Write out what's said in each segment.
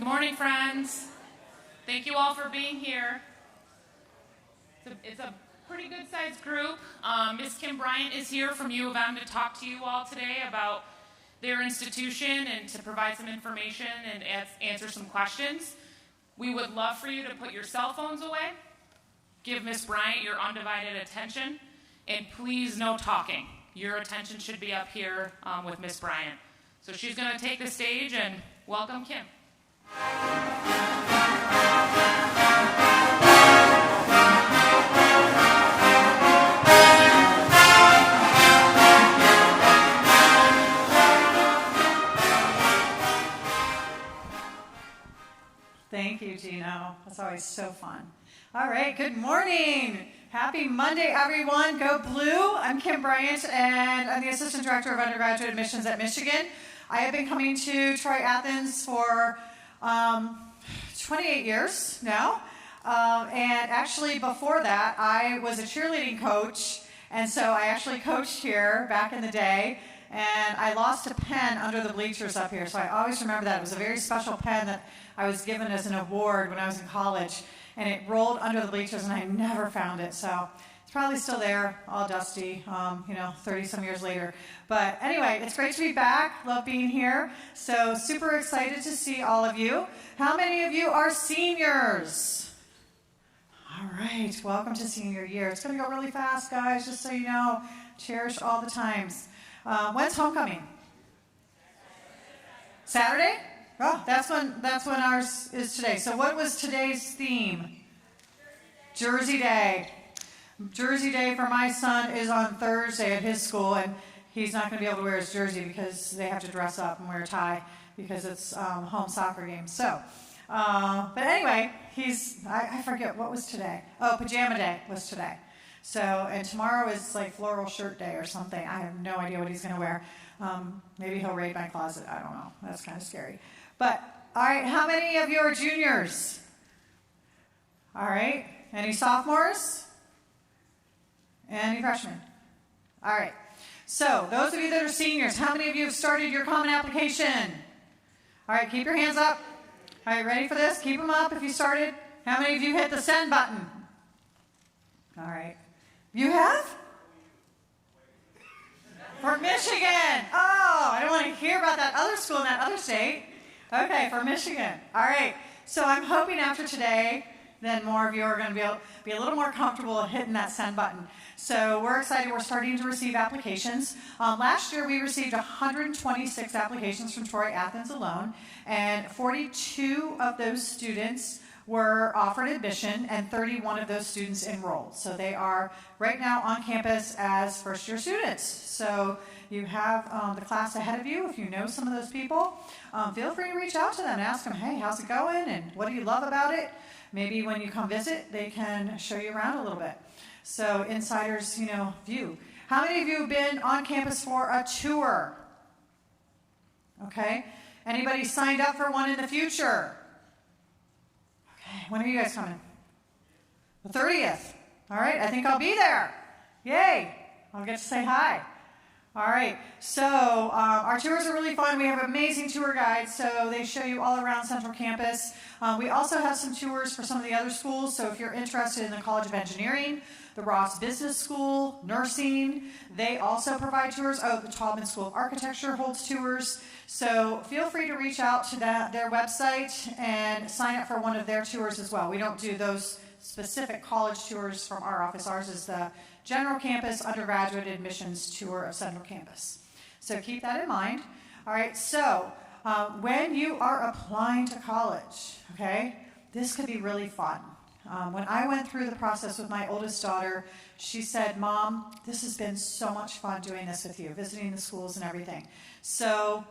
morning, friends. Thank you all for being here. It's a pretty good-sized group. Miss Kim Bryant is here from U of M to talk to you all today about their institution and to provide some information and answer some questions. We would love for you to put your cell phones away, give Miss Bryant your undivided attention, and please no talking. Your attention should be up here with Miss Bryant. So she's going to take the stage and welcome Kim. Thank you, Gino. That's always so fun. All right, good morning. Happy Monday, everyone. Go Blue. I'm Kim Bryant, and I'm the Assistant Director of Undergraduate Admissions at Michigan. I have been coming to Troy Athens for 28 years now. And actually, before that, I was a cheerleading coach, and so I actually coached here back in the day. And I lost a pen under the bleachers up here, so I always remember that. It was a very special pen that I was given as an award when I was in college, and it rolled under the bleachers, and I never found it. So it's probably still there, all dusty, 30-some years later. But anyway, it's great to be back. Love being here. So super excited to see all of you. How many of you are seniors? All right, welcome to senior year. It's going to go really fast, guys, just so you know. Cherish all the times. When's homecoming? Saturday? Oh, that's when ours is today. So what was today's theme? Jersey Day. Jersey Day for my son is on Thursday at his school, and he's not going to be able to wear his jersey because they have to dress up and wear a tie because it's home soccer game. So, but anyway, I forget what was today. Oh, Pajama Day was today. So, and tomorrow is like floral shirt day or something. I have no idea what he's going to wear. Maybe he'll raid my closet. I don't know. That's kind of scary. But, all right, how many of you are juniors? All right. Any sophomores? Any freshmen? All right. So, those of you that are seniors, how many of you have started your common application? All right, keep your hands up. All right, ready for this? Keep them up if you started. How many of you hit the send button? All right. You have? For Michigan. Oh, I don't want to hear about that other school in that other state. Okay, for Michigan. All right. So I'm hoping after today, then more of you are going to be a little more comfortable hitting that send button. So we're excited. We're starting to receive applications. Last year, we received 126 applications from Troy Athens alone, and 42 of those students were offered admission, and 31 of those students enrolled. So they are right now on campus as first-year students. So you have the class ahead of you. If you know some of those people, feel free to reach out to them and ask them, hey, how's it going, and what do you love about it? Maybe when you come visit, they can show you around a little bit. So insiders, view. How many of you have been on campus for a tour? Okay. Anybody signed up for one in the future? When are you guys coming? The 30th. All right, I think I'll be there. Yay. I'll get to say hi. All right, so our tours are really fun. We have amazing tour guides, so they show you all around Central Campus. We also have some tours for some of the other schools, so if you're interested in the College of Engineering, the Ross Business School, nursing, they also provide tours. Oh, the Taubman School of Architecture holds tours. So feel free to reach out to their website and sign up for one of their tours as well. We don't do those specific college tours from our office. Ours is the General Campus Undergraduate Admissions Tour of Central Campus. So keep that in mind. All right, so when you are applying to college, okay, this could be really fun. When I went through the process with my oldest daughter, she said, Mom, this has been so much fun doing this with you, visiting the schools and everything. So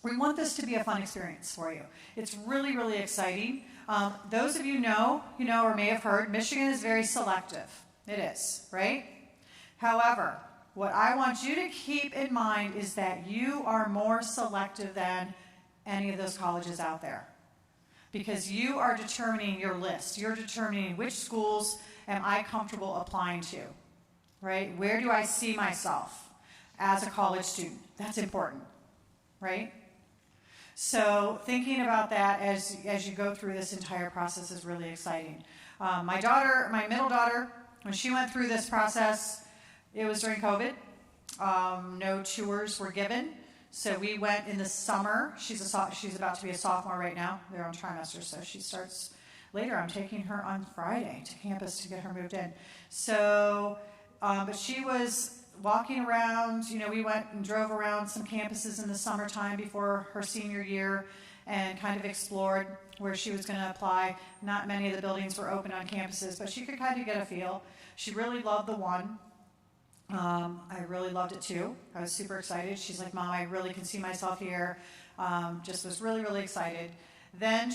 we want this to be a fun experience for you. It's really, really exciting. Those of you know or may have heard, Michigan is very selective. It is, right? However, what I want you to keep in mind is that you are more selective than any of those colleges out there. Because you are determining your list. You're determining which schools am I comfortable applying to, right? Where do I see myself as a college student? That's important, right? So thinking about that as you go through this entire process is really exciting. My middle daughter, when she went through this process, it was during COVID. No tours were given. So we went in the summer. She's about to be a sophomore right now. They're on trimester, so she starts later. I'm taking her on Friday to campus to get her moved in. So, but she was walking around. We went and drove around some campuses in the summertime before her senior year and kind of explored where she was going to apply. Not many of the buildings were open on campuses, but she could kind of get a feel. She really loved the one. I really loved it too. I was super excited. She's like, Mom, I really can see myself here. Just was really, really excited. Then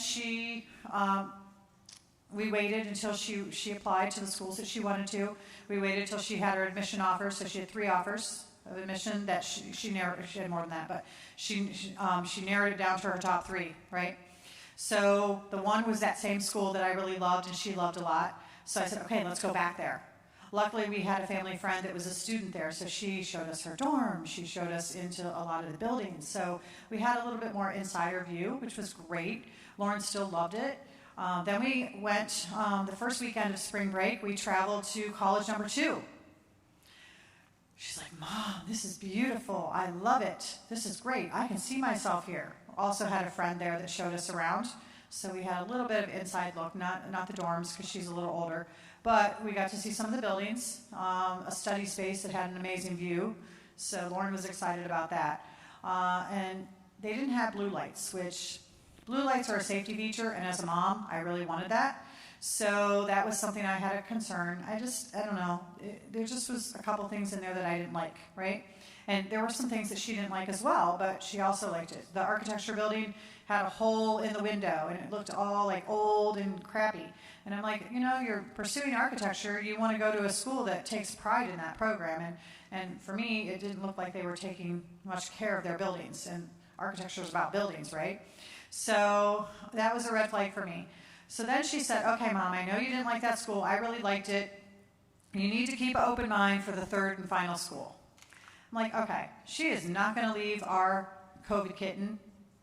we waited until she applied to the schools that she wanted to. We waited until she had her admission offer. So she had 3 offers of admission that she had more than that, but she narrowed it down to her top 3, right? So the one was that same school that I really loved and she loved a lot. So I said, okay, let's go back there. Luckily, we had a family friend that was a student there, so she showed us her dorm. She showed us into a lot of the buildings. So we had a little bit more insider view, which was great. Lauren still loved it. Then we went, the first weekend of spring break, we traveled to college number 2. She's like, Mom, this is beautiful. I love it. This is great. I can see myself here. Also had a friend there that showed us around. So we had a little bit of inside look, not the dorms because she's a little older. But we got to see some of the buildings, a study space that had an amazing view. So Lauren was excited about that. And they didn't have blue lights, which blue lights are a safety feature. And as a mom, I really wanted that. So that was something I had a concern. I don't know. There just was a couple things in there that I didn't like, right? And there were some things that she didn't like as well, but she also liked it. The architecture building had a hole in the window, and it looked all like old and crappy. And I'm like, you're pursuing architecture. You want to go to a school that takes pride in that program. And for me, it didn't look like they were taking much care of their buildings. And architecture is about buildings, right? So that was a red flag for me. So then she said, okay, Mom, I know you didn't like that school. I really liked it. You need to keep an open mind for the 3rd and final school. I'm like, okay, she is not going to leave our COVID kitten,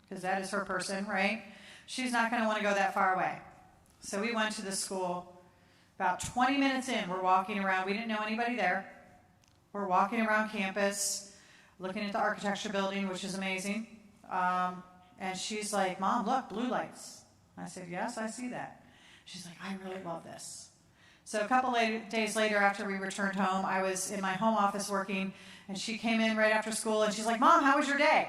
because that is her person, right? She's not going to want to go that far away. So we went to the school. About 20 minutes in, we're walking around. We didn't know anybody there. We're walking around campus, looking at the architecture building, which is amazing. And she's like, Mom, look, blue lights. I said, yes, I see that. She's like, I really love this. So a couple days later, after we returned home, I was in my home office working, and she came in right after school, and she's like, Mom, how was your day?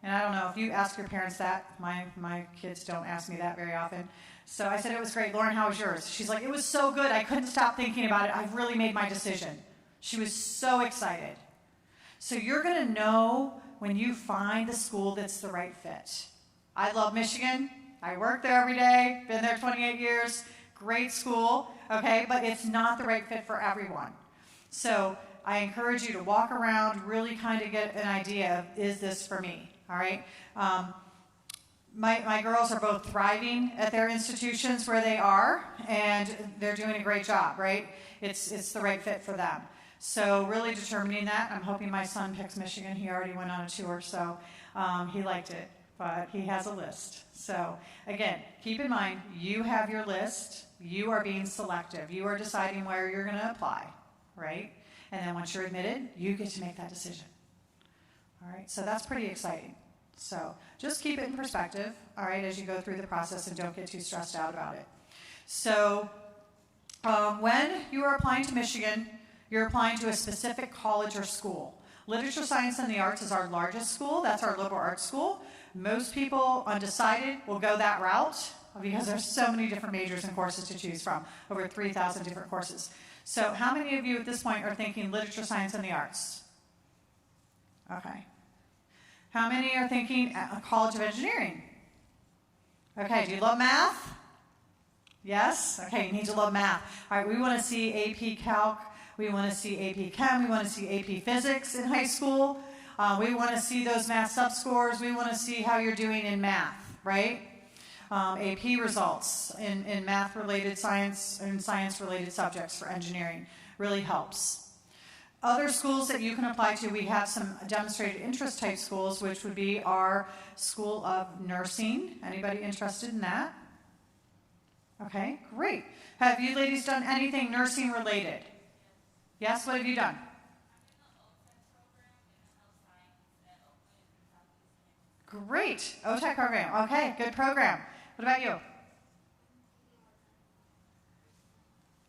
And I don't know if you ask your parents that. My kids don't ask me that very often. So I said, it was great. Lauren, how was yours? She's like, it was so good. I couldn't stop thinking about it. I've really made my decision. She was so excited. So you're going to know when you find the school that's the right fit. I love Michigan. I work there every day. Been there 28 years. Great school. Okay, but it's not the right fit for everyone. So I encourage you to walk around, really kind of get an idea of, is this for me? All right. My girls are both thriving at their institutions where they are, and they're doing a great job, right? It's the right fit for them. So really determining that. I'm hoping my son picks Michigan. He already went on a tour, so he liked it, but he has a list. So again, keep in mind, you have your list. You are being selective. You are deciding where you're going to apply, right? And then once you're admitted, you get to make that decision. All right, so that's pretty exciting. So just keep it in perspective, all right, as you go through the process, and don't get too stressed out about it. So when you are applying to Michigan, you're applying to a specific college or school. Literature, Science, and the Arts is our largest school. That's our liberal arts school. Most people undecided will go that route because there's so many different majors and courses to choose from, over 3,000 different courses. So how many of you at this point are thinking literature, science, and the arts? Okay. How many are thinking a College of Engineering? Okay, do you love math? Yes? Okay, you need to love math. All right, we want to see AP Calc. We want to see AP Chem. We want to see AP Physics in high school. We want to see those math sub-scores. We want to see how you're doing in math, right? AP results in math-related science and science-related subjects for engineering really helps. Other schools that you can apply to, we have some demonstrated interest type schools, which would be our School of Nursing. Anybody interested in that? Okay, great. Have you ladies done anything nursing related? Yes, what have you done? Great, OTEC program. Okay, good program. What about you?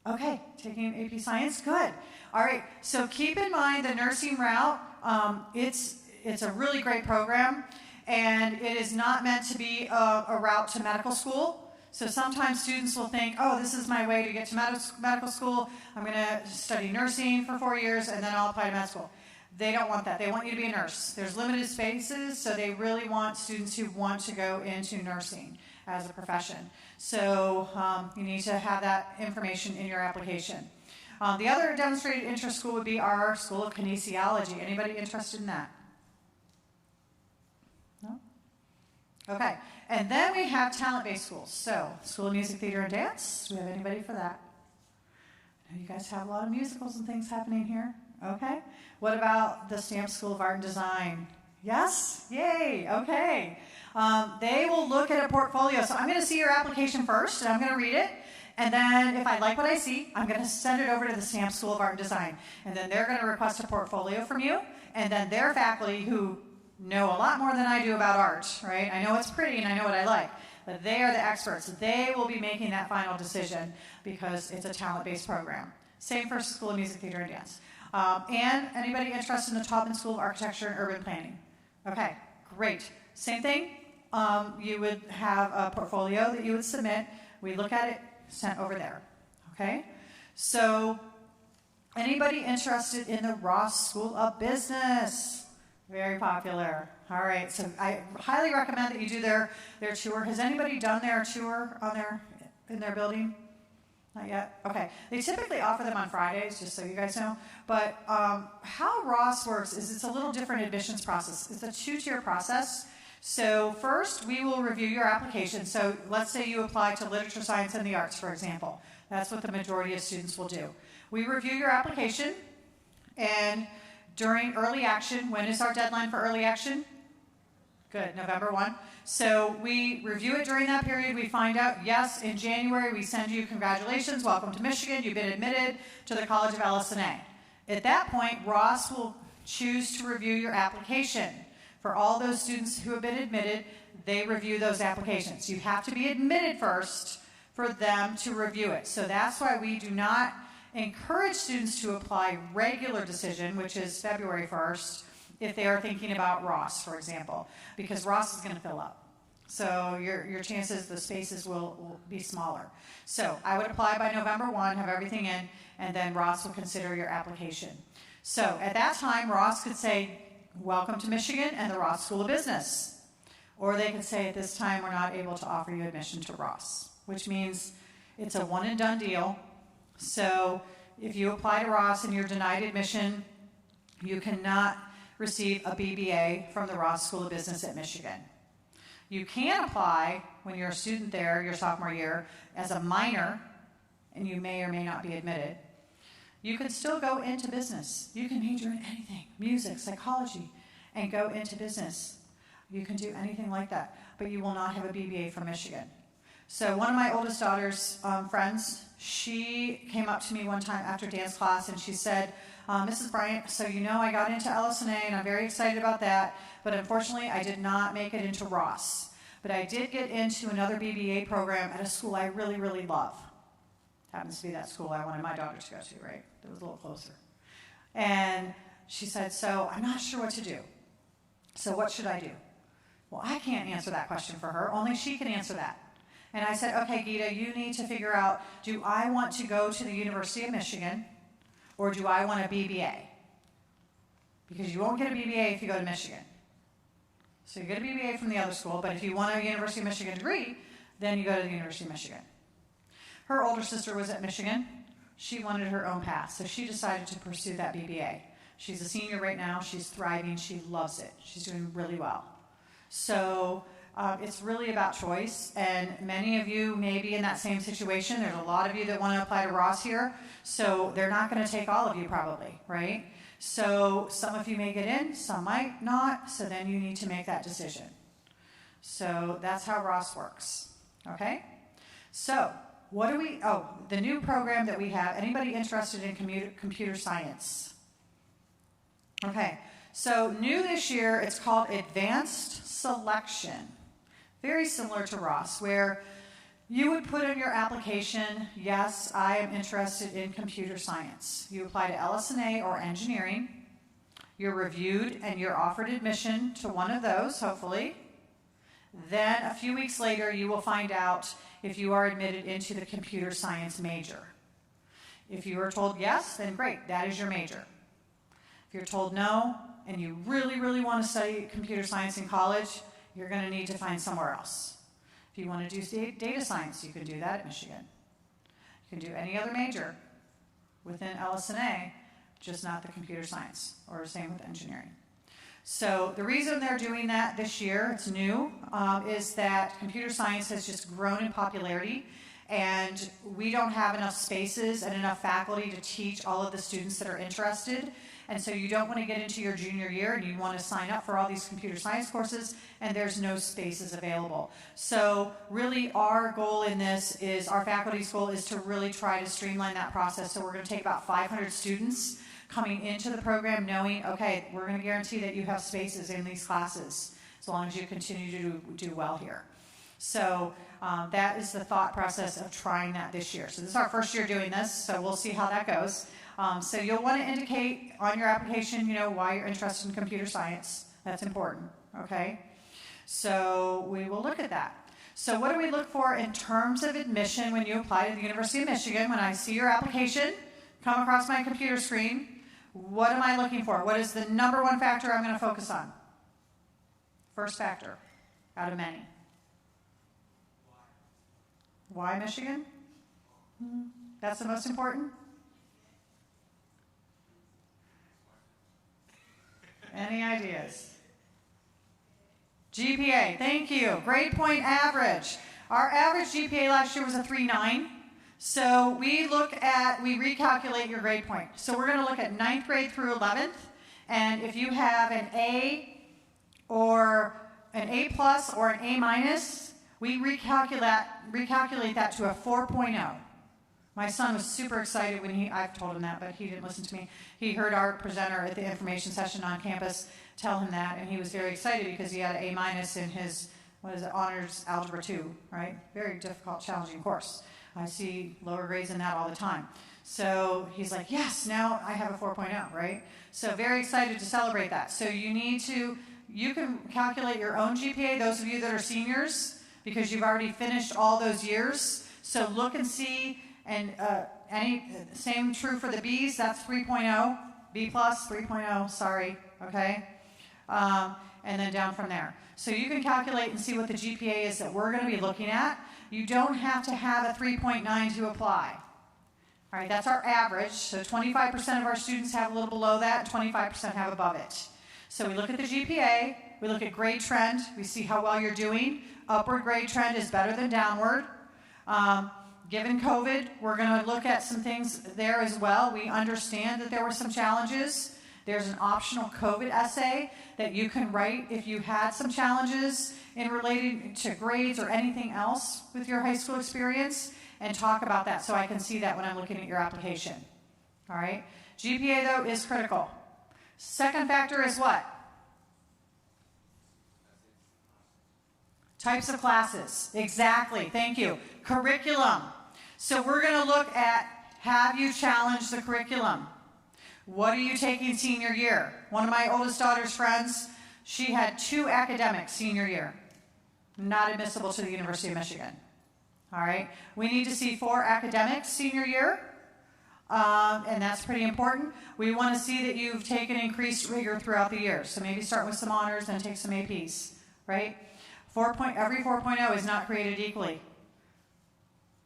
Okay, taking AP Science, good. All right, so keep in mind the nursing route. It's a really great program, and it is not meant to be a route to medical school. So sometimes students will think, oh, this is my way to get to medical school. I'm going to study nursing for 4 years, and then I'll apply to med school. They don't want that. They want you to be a nurse. There's limited spaces, so they really want students who want to go into nursing as a profession. So you need to have that information in your application. The other demonstrated interest school would be our School of Kinesiology. Anybody interested in that? No? Okay. And then we have talent-based schools. So School of Music, Theater, and Dance. Do we have anybody for that? I know you guys have a lot of musicals and things happening here. Okay. What about the Stamp School of Art and Design? Yes? Yay. Okay. They will look at a portfolio. So I'm going to see your application first, and I'm going to read it. And then if I like what I see, I'm going to send it over to the Stamp School of Art and Design. And then they're going to request a portfolio from you. And then their faculty, who know a lot more than I do about art, right? I know it's pretty and I know what I like. But they are the experts. They will be making that final decision because it's a talent-based program. Same for School of Music, Theater, and Dance. And anybody interested in the Taubman School of Architecture and Urban Planning? Okay, great. Same thing. You would have a portfolio that you would submit. We look at it, sent over there. Okay? So, anybody interested in the Ross School of Business? Very popular. All right, so I highly recommend that you do their tour. Has anybody done their tour in their building? Not yet? Okay. They typically offer them on Fridays, just so you guys know. But how Ross works is it's a little different admissions process. It's a 2-tier process. So first, we will review your application. So let's say you apply to literature, science, and the arts, for example. That's what the majority of students will do. We review your application, and during early action, when is our deadline for early action? Good, November 1. So we review it during that period. We find out, yes, in January, we send you congratulations, welcome to Michigan. You've been admitted to the College of LS&A. At that point, Ross will choose to review your application. For all those students who have been admitted, they review those applications. You have to be admitted first for them to review it. So that's why we do not encourage students to apply regular decision, which is February 1st, if they are thinking about Ross, for example, because Ross is going to fill up. So your chances, the spaces will be smaller. So I would apply by November 1, have everything in, and then Ross will consider your application. So at that time, Ross could say, welcome to Michigan and the Ross School of Business. Or they could say, at this time, we're not able to offer you admission to Ross, which means it's a one and done deal. So if you apply to Ross and you're denied admission, you cannot receive a BBA from the Ross School of Business at Michigan. You can apply when you're a student there, your sophomore year, as a minor, and you may or may not be admitted. You can still go into business. You can major in anything, music, psychology, and go into business. You can do anything like that, but you will not have a BBA from Michigan. So one of my oldest daughter's friends, she came up to me one time after dance class and she said, Mrs. Bryant, so you know I got into LS&A and I'm very excited about that, but unfortunately I did not make it into Ross. But I did get into another BBA program at a school I really, really love. Happens to be that school I wanted my daughter to go to, right? It was a little closer. And she said, so I'm not sure what to do. So what should I do? Well, I can't answer that question for her. Only she can answer that. And I said, okay, Gita, you need to figure out, do I want to go to the University of Michigan or do I want a BBA? Because you won't get a BBA if you go to Michigan. So you get a BBA from the other school, but if you want a University of Michigan degree, then you go to the University of Michigan. Her older sister was at Michigan. She wanted her own path, so she decided to pursue that BBA. She's a senior right now. She's thriving. She loves it. She's doing really well. So it's really about choice, and many of you may be in that same situation. There's a lot of you that want to apply to Ross here, so they're not going to take all of you probably, right? So some of you may get in, some might not, so then you need to make that decision. So that's how Ross works, okay? So the new program that we have, anybody interested in computer science? Okay, so new this year, it's called Advanced Selection. Very similar to Ross, where you would put in your application, yes, I am interested in computer science. You apply to LS&A or engineering. You're reviewed and you're offered admission to one of those, hopefully. Then a few weeks later, you will find out if you are admitted into the computer science major. If you are told yes, then great, that is your major. If you're told no, and you really, really want to study computer science in college, you're going to need to find somewhere else. If you want to do data science, you can do that at Michigan. You can do any other major within LS&A, just not the computer science, or same with engineering. So the reason they're doing that this year, it's new, is that computer science has just grown in popularity, and we don't have enough spaces and enough faculty to teach all of the students that are interested. And so you don't want to get into your junior year and you want to sign up for all these computer science courses and there's no spaces available. So really our goal in this is, our faculty's goal is to really try to streamline that process. So we're going to take about 500 students coming into the program knowing, okay, we're going to guarantee that you have spaces in these classes as long as you continue to do well here. So that is the thought process of trying that this year. So this is our first year doing this, so we'll see how that goes. So you'll want to indicate on your application, why you're interested in computer science. That's important, okay? So we will look at that. So what do we look for in terms of admission when you apply to the University of Michigan? When I see your application come across my computer screen, what am I looking for? What is the number one factor I'm going to focus on? First factor out of many. Why Michigan? That's the most important? Any ideas? GPA, thank you. Grade point average. Our average GPA last year was a 3.9. So we recalculate your grade point. So we're going to look at 9th grade through 11th. And if you have an A or an A plus or an A minus, we recalculate that to a 4.0. My son was super excited when I've told him that, but he didn't listen to me. He heard our presenter at the information session on campus tell him that, and he was very excited because he had an A minus in his, honors algebra 2, right? Very difficult, challenging course. I see lower grades in that all the time. So he's like, yes, now I have a 4.0, right? So very excited to celebrate that. So you can calculate your own GPA, those of you that are seniors, because you've already finished all those years. So look and see. And same true for the B's, that's 3.0, B plus, 3.0, sorry, okay? And then down from there. So you can calculate and see what the GPA is that we're going to be looking at. You don't have to have a 3.9 to apply. All right, that's our average. So 25% of our students have a little below that, 25% have above it. So we look at the GPA, we look at grade trend, we see how well you're doing. Upward grade trend is better than downward. Given COVID, we're going to look at some things there as well. We understand that there were some challenges. There's an optional COVID essay that you can write if you had some challenges in relating to grades or anything else with your high school experience, and talk about that so I can see that when I'm looking at your application. All right? GPA, though, is critical. Second factor is what? Types of classes. Exactly. Thank you. Curriculum. So we're going to look at, have you challenged the curriculum? What are you taking senior year? One of my oldest daughter's friends, she had 2 academics senior year. Not admissible to the University of Michigan. All right? We need to see 4 academics senior year. And that's pretty important. We want to see that you've taken increased rigor throughout the year. So maybe start with some honors, then take some APs, right? Every 4.0 is not created equally.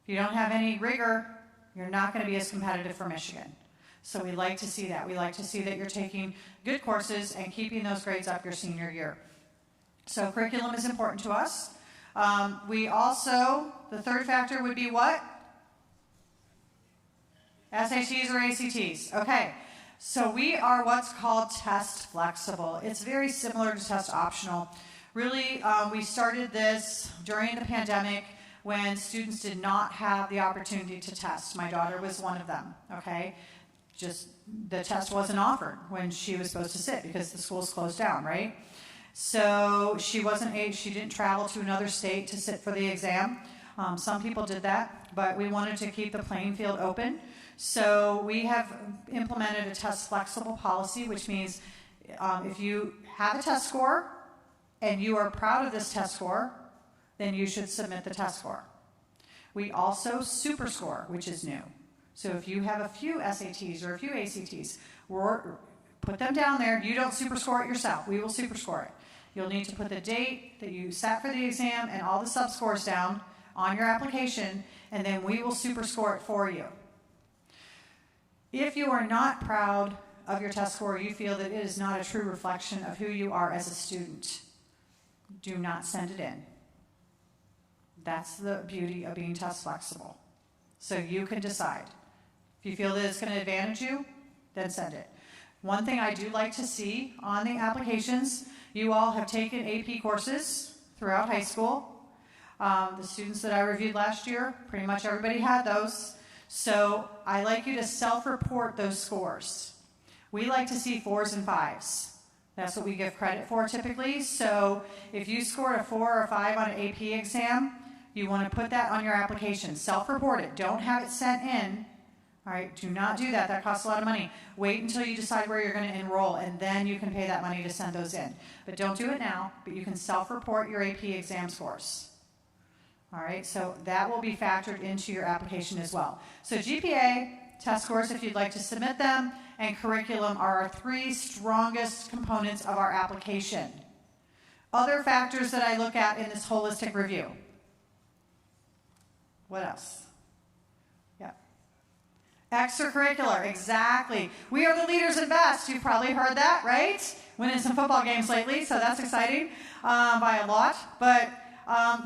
If you don't have any rigor, you're not going to be as competitive for Michigan. So we like to see that. We like to see that you're taking good courses and keeping those grades up your senior year. So curriculum is important to us. The third factor would be what? SATs or ACTs. Okay. So we are what's called test flexible. It's very similar to test optional. Really, we started this during the pandemic when students did not have the opportunity to test. My daughter was one of them, okay? Just the test wasn't offered when she was supposed to sit because the schools closed down, right? So she didn't travel to another state to sit for the exam. Some people did that, but we wanted to keep the playing field open. So we have implemented a test flexible policy, which means if you have a test score and you are proud of this test score, then you should submit the test score. We also super score, which is new. So if you have a few SATs or a few ACTs, put them down there. You don't super score it yourself. We will super score it. You'll need to put the date that you sat for the exam and all the sub scores down on your application, and then we will super score it for you. If you are not proud of your test score, you feel that it is not a true reflection of who you are as a student, do not send it in. That's the beauty of being test flexible. So you can decide. If you feel that it's going to advantage you, then send it. One thing I do like to see on the applications, you all have taken AP courses throughout high school. The students that I reviewed last year, pretty much everybody had those. So I like you to self-report those scores. We like to see 4s and 5s. That's what we give credit for typically. So if you scored a 4 or 5 on an AP exam, you want to put that on your application. Self-report it. Don't have it sent in. All right, do not do that. That costs a lot of money. Wait until you decide where you're going to enroll, and then you can pay that money to send those in. But don't do it now, but you can self-report your AP exam scores. All right, so that will be factored into your application as well. So GPA, test scores if you'd like to submit them, and curriculum are our 3 strongest components of our application. Other factors that I look at in this holistic review. What else? Yeah. Extracurricular, exactly. We are the leaders in best. You've probably heard that, right? Winning some football games lately, so that's exciting by a lot. But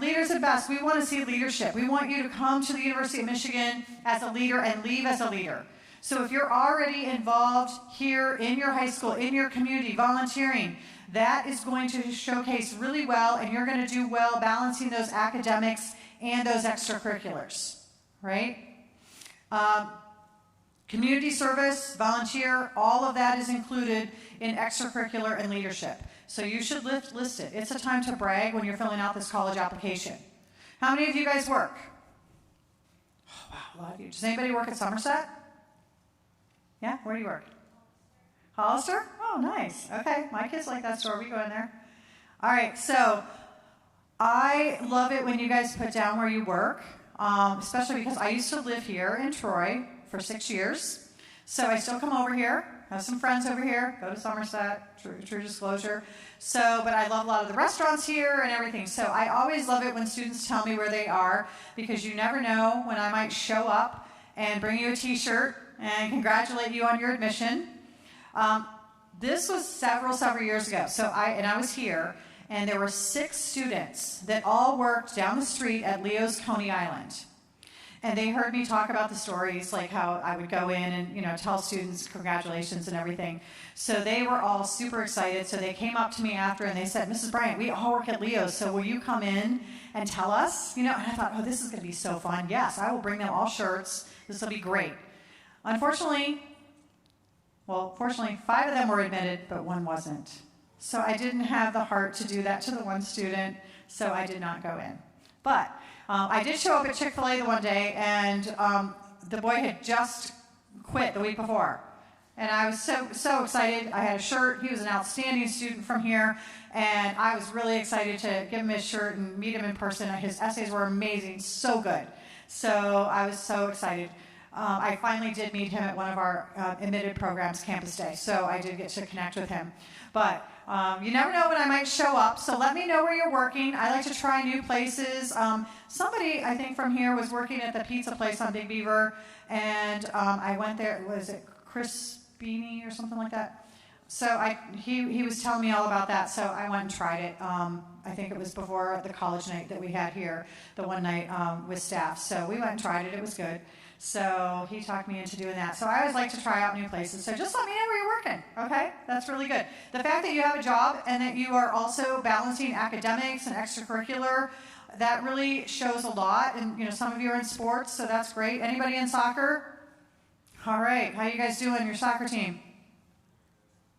leaders in best, we want to see leadership. We want you to come to the University of Michigan as a leader and leave as a leader. So if you're already involved here in your high school, in your community, volunteering, that is going to showcase really well, and you're going to do well balancing those academics and those extracurriculars, right? Community service, volunteer, all of that is included in extracurricular and leadership. So you should list it. It's a time to brag when you're filling out this college application. How many of you guys work? Oh, wow, a lot of you. Does anybody work at Somerset? Yeah, where do you work? Hollister? Oh, nice. Okay, my kids like that store. We go in there. All right, so I love it when you guys put down where you work, especially because I used to live here in Troy for 6 years. So I still come over here, have some friends over here, go to Somerset, true disclosure. So, but I love a lot of the restaurants here and everything. So I always love it when students tell me where they are, because you never know when I might show up and bring you a t-shirt and congratulate you on your admission. This was several years ago. So I was here, and there were 6 students that all worked down the street at Leo's Coney Island. And they heard me talk about the stories, like how I would go in and, tell students congratulations and everything. So they were all super excited. So they came up to me after and they said, Mrs. Bryant, we all work at Leo's, so will you come in and tell us? And I thought, oh, this is going to be so fun. Yes, I will bring them all shirts. This will be great. Unfortunately, fortunately, 5 of them were admitted, but 1 wasn't. So I didn't have the heart to do that to the 1 student, so I did not go in. But I did show up at Chick-fil-A the one day, and the boy had just quit the week before. And I was so excited. I had a shirt. He was an outstanding student from here, and I was really excited to give him his shirt and meet him in person. His essays were amazing, so good. So I was so excited. I finally did meet him at one of our admitted programs, Campus Day, so I did get to connect with him. But you never know when I might show up, so let me know where you're working. I like to try new places. Somebody, I think, from here was working at the pizza place on Big Beaver, and I went there. Was it Chris Beanie or something like that? So he was telling me all about that, so I went and tried it. I think it was before the college night that we had here, the one night with staff. So we went and tried it. It was good. So he talked me into doing that. So I always like to try out new places. So just let me know where you're working, okay? That's really good. The fact that you have a job and that you are also balancing academics and extracurricular, that really shows a lot. And, you know, some of you are in sports, so that's great. Anybody in soccer? All right. How you guys doing, your soccer team?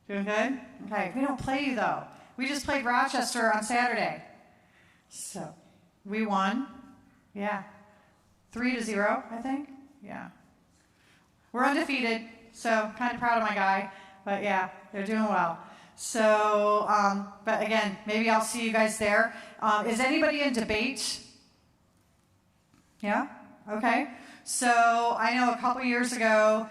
Doing good? Okay. We don't play you, though. We just played Rochester on Saturday. So we won. Yeah. 3-0, I think. Yeah. We're undefeated, so kind of proud of my guy. But yeah, they're doing well. So, but again, maybe I'll see you guys there. Is anybody in debate? Yeah? Okay. So I know a couple years ago,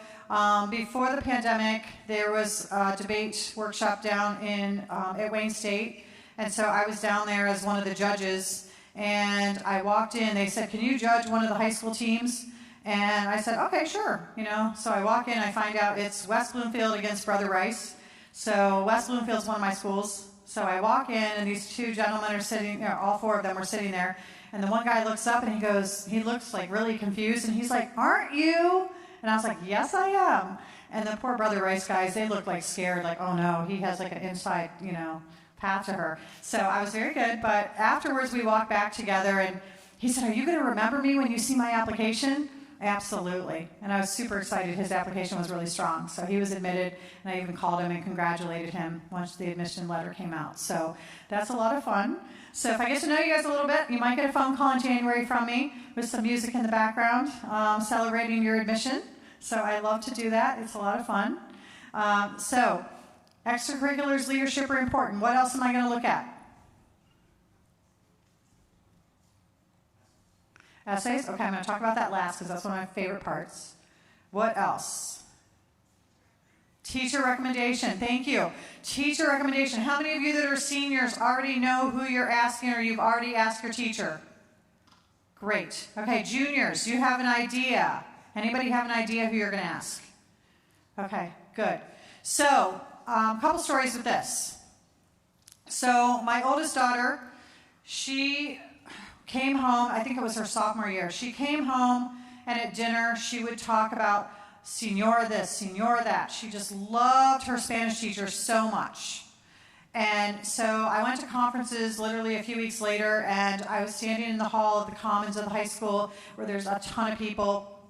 before the pandemic, there was a debate workshop down in at Wayne State. And so I was down there as one of the judges. And I walked in, they said, can you judge one of the high school teams? And I said, okay, sure. You know, so I walk in, I find out it's West Bloomfield against Brother Rice. So West Bloomfield's one of my schools. So I walk in, and these two gentlemen are sitting, you know, all four of them were sitting there. And the one guy looks up, and he looks like really confused, and he's like, aren't you? And I was like, yes, I am. And the poor Brother Rice guys, they looked like scared, like, oh no, he has like an inside, you know, path to her. So I was very good, but afterwards we walked back together, and he said, are you going to remember me when you see my application? Absolutely. And I was super excited. His application was really strong. So he was admitted, and I even called him and congratulated him once the admission letter came out. So that's a lot of fun. So if I get to know you guys a little bit, you might get a phone call in January from me with some music in the background, celebrating your admission. So I love to do that. It's a lot of fun. So extracurriculars, leadership are important. What else am I going to look at? Essays? Okay, I'm going to talk about that last because that's one of my favorite parts. What else? Teacher recommendation. Thank you. Teacher recommendation. How many of you that are seniors already know who you're asking, or you've already asked your teacher? Great. Okay, juniors, you have an idea. Anybody have an idea who you're going to ask? Okay, good. So, a couple stories with this. So, my oldest daughter, she came home, I think it was her sophomore year. She came home, and at dinner, she would talk about Senora this, Senora that. She just loved her Spanish teacher so much. And so I went to conferences literally a few weeks later, and I was standing in the hall of the Commons of the high school where there's a ton of people.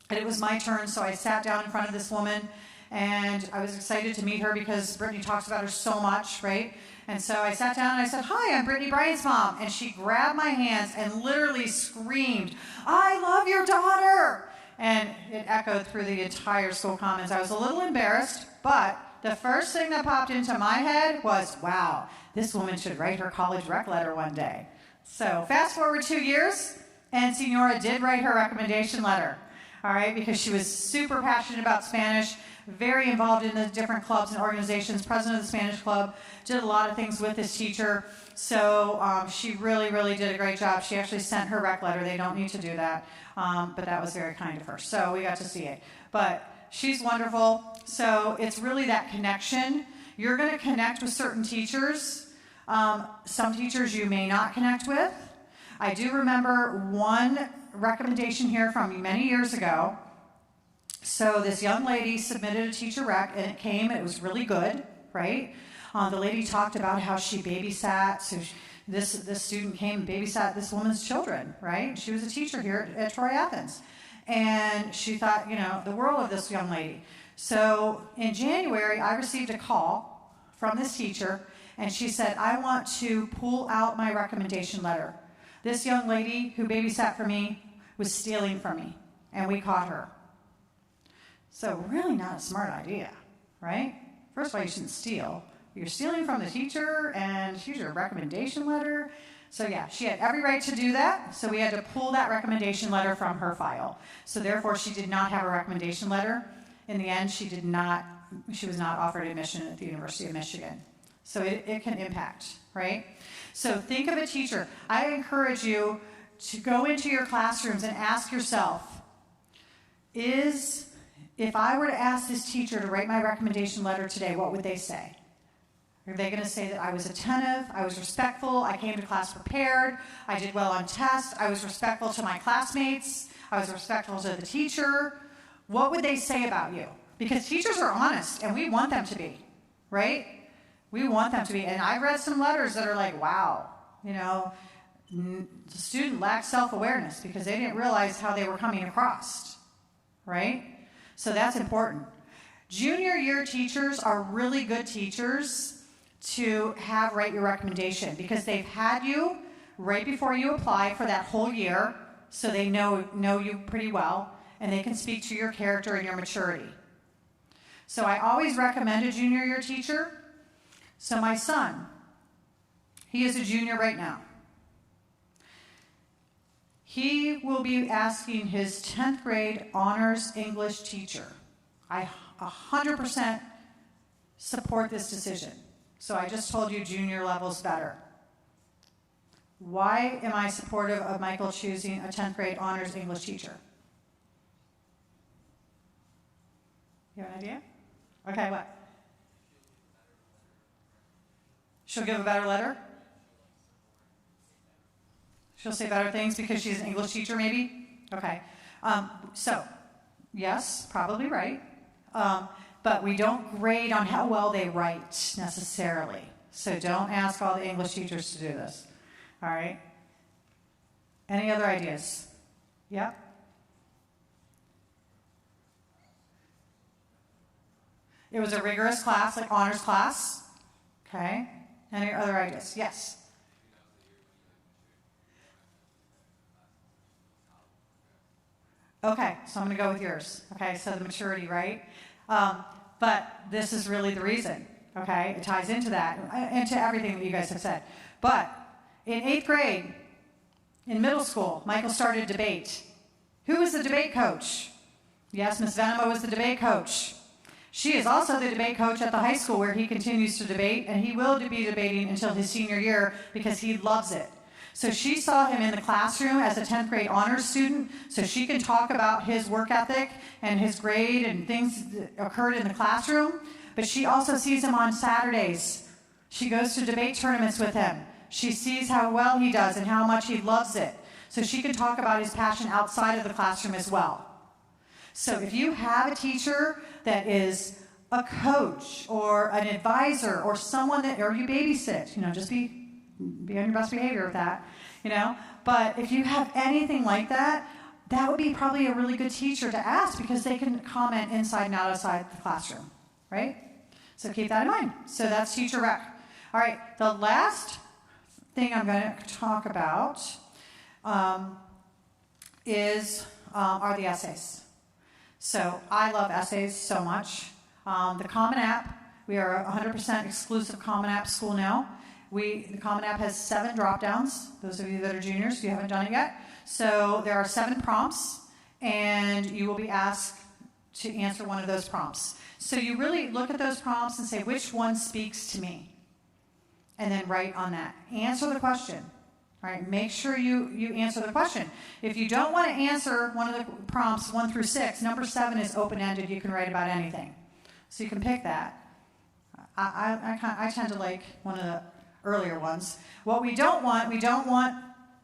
And it was my turn, so I sat down in front of this woman, and I was excited to meet her because Brittany talks about her so much, right? And so I sat down and I said, hi, I'm Brittany Bryant's mom. And she grabbed my hands and literally screamed, I love your daughter. And it echoed through the entire school commons. I was a little embarrassed, but the first thing that popped into my head was, wow, this woman should write her college rec letter one day. So fast forward 2 years, and Senora did write her recommendation letter. All right, because she was super passionate about Spanish, very involved in the different clubs and organizations, president of the Spanish Club, did a lot of things with this teacher. So she really, really did a great job. She actually sent her rec letter. They don't need to do that, but that was very kind of her. So we got to see it. But she's wonderful. So it's really that connection. You're going to connect with certain teachers. Some teachers you may not connect with. I do remember one recommendation here from many years ago. So this young lady submitted a teacher rec, and it was really good, right? The lady talked about how she babysat. So this student came and babysat this woman's children, right? She was a teacher here at Troy Athens. And she thought, you know, the world of this young lady. So in January, I received a call from this teacher, and she said, I want to pull out my recommendation letter. This young lady who babysat for me was stealing from me, and we caught her. So really not a smart idea, right? First of all, you shouldn't steal. You're stealing from the teacher, and here's your recommendation letter. So yeah, she had every right to do that, so we had to pull that recommendation letter from her file. So therefore, she did not have a recommendation letter. In the end, she was not offered admission at the University of Michigan. So it can impact, right? So think of a teacher. I encourage you to go into your classrooms and ask yourself, if I were to ask this teacher to write my recommendation letter today, what would they say? Are they going to say that I was attentive, I was respectful, I came to class prepared, I did well on tests, I was respectful to my classmates, I was respectful to the teacher? What would they say about you? Because teachers are honest, and we want them to be, right? We want them to be. And I've read some letters that are like, wow, you know, the student lacked self-awareness because they didn't realize how they were coming across, right? So that's important. Junior year teachers are really good teachers to have write your recommendation because they've had you right before you apply for that whole year, so they know you pretty well, and they can speak to your character and your maturity. So I always recommend a junior year teacher. So my son, he is a junior right now. He will be asking his 10th grade honors English teacher. I 100% support this decision. So I just told you junior level's better. Why am I supportive of Michael choosing a 10th grade honors English teacher? You have an idea? Okay, what? She'll give a better letter? She'll say better things because she's an English teacher, maybe? Okay. So, yes, probably right. But we don't grade on how well they write necessarily. So don't ask all the English teachers to do this. All right? Any other ideas? Yep. It was a rigorous class, like honors class. Okay. Any other ideas? Yes. Okay, so I'm going to go with yours. Okay, so the maturity, right? But this is really the reason, okay? It ties into that, into everything that you guys have said. But in 8th grade, in middle school, Michael started debate. Who was the debate coach? Yes, Miss Venema was the debate coach. She is also the debate coach at the high school where he continues to debate, and he will be debating until his senior year because he loves it. So she saw him in the classroom as a 10th grade honors student, so she can talk about his work ethic and his grade and things that occurred in the classroom. But she also sees him on Saturdays. She goes to debate tournaments with him. She sees how well he does and how much he loves it. So she can talk about his passion outside of the classroom as well. So if you have a teacher that is a coach or an advisor or someone that, or you babysit, you know, just be on your best behavior with that, you know. But if you have anything like that, that would be probably a really good teacher to ask because they can comment inside and outside the classroom, right? So keep that in mind. So that's teacher rec. All right, the last thing I'm going to talk about are the essays. So I love essays so much. The Common App, we are a 100% exclusive Common App school now. The Common App has 7 drop-downs, those of you that are juniors, if you haven't done it yet. So there are 7 prompts, and you will be asked to answer one of those prompts. So you really look at those prompts and say, which one speaks to me? And then write on that. Answer the question. All right, make sure you answer the question. If you don't want to answer one of the prompts 1 through 6, number 7 is open-ended. You can write about anything. So you can pick that. I tend to like one of the earlier ones. What we don't want